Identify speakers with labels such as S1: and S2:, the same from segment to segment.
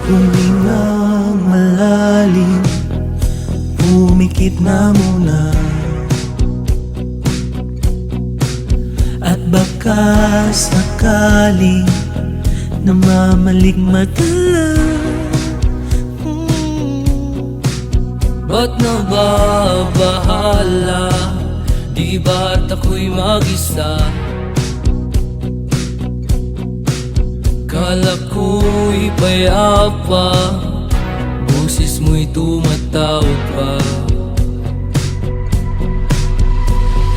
S1: Humingang malalim, pumikit na muna. At baka sakaling namamalikmata.
S2: Ba't nababahala? Di ba't ako'y mag-isa? Kala ko'y payapa, boses mo'y tumatawag pa.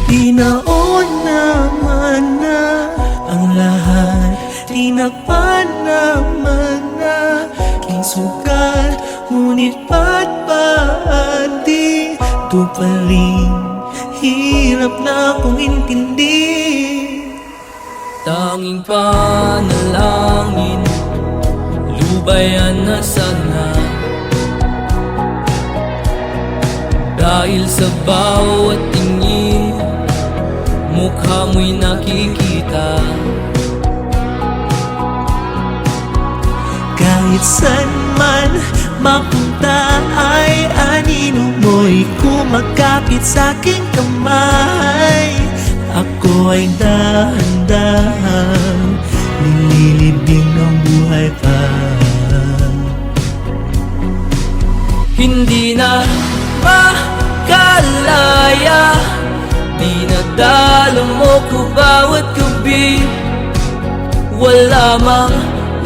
S1: Tinaon naman na ang lahat, tinakpan naman na aking sugat. Ngunit ba't di tupaling, hirap na akong intindi.
S2: Tanging panalangin, lubayan na sana. Dahil sa bawat tingin, mukha mo'y nakikita.
S1: Kahit saan man mapunta ay anino mo'y kumakapit sa aking kamay. Ako ay dahan-dahan nililibing ng buhay pa.
S2: Hindi na makalaya, dinadalo mo ko bawat gabi. Wala mang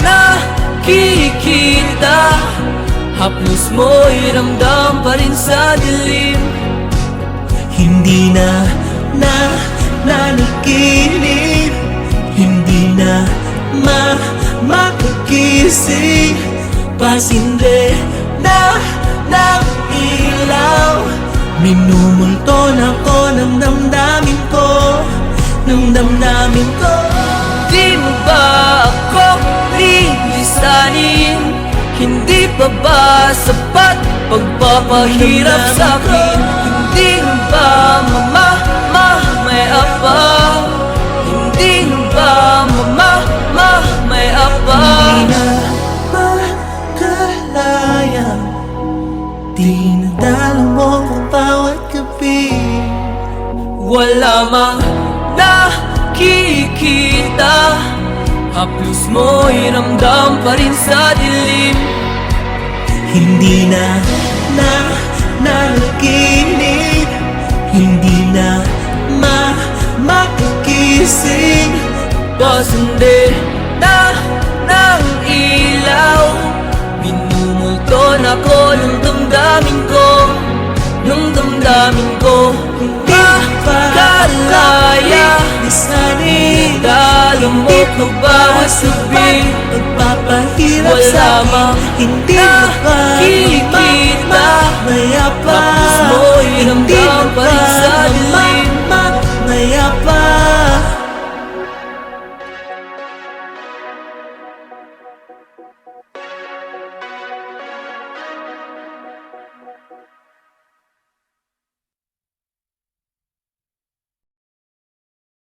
S2: nakikita, haplos mo'y ramdam pa rin sa dilim.
S1: Hindi na nanaginip, hindi na makagising. Pasinde na ng ilaw, minumulto na ko ng damdamin ko, ng damdamin ko.
S2: Di mo ba ako lilisanin? Hindi pa ba sapat pagpapahirap sa'kin? Hindi mo ba mamaya pa? Hindi mo ba mamaya pa?
S1: Hindi na makalaya, dinadalo mo kung bawat gabi.
S2: Wala mang nakikita, haplos mo'y ramdam pa rin sa dilim.
S1: Hindi na nanaginip, hindi na makagising.
S2: Pasende na ng ilaw, minumulto na ko ng damdamin ko, ng damdamin ko. Hindi makalaya, dalo mo ko bawat gabi.
S1: Pagpapahirap
S2: Wala
S1: sa'kin,
S2: mang
S1: hindi mo ba
S2: nakikita,
S1: mamaya pa?
S2: haplos mo'y
S1: Hindi
S2: ramdam
S1: mo
S2: pa rin sa
S1: ba
S2: dilim.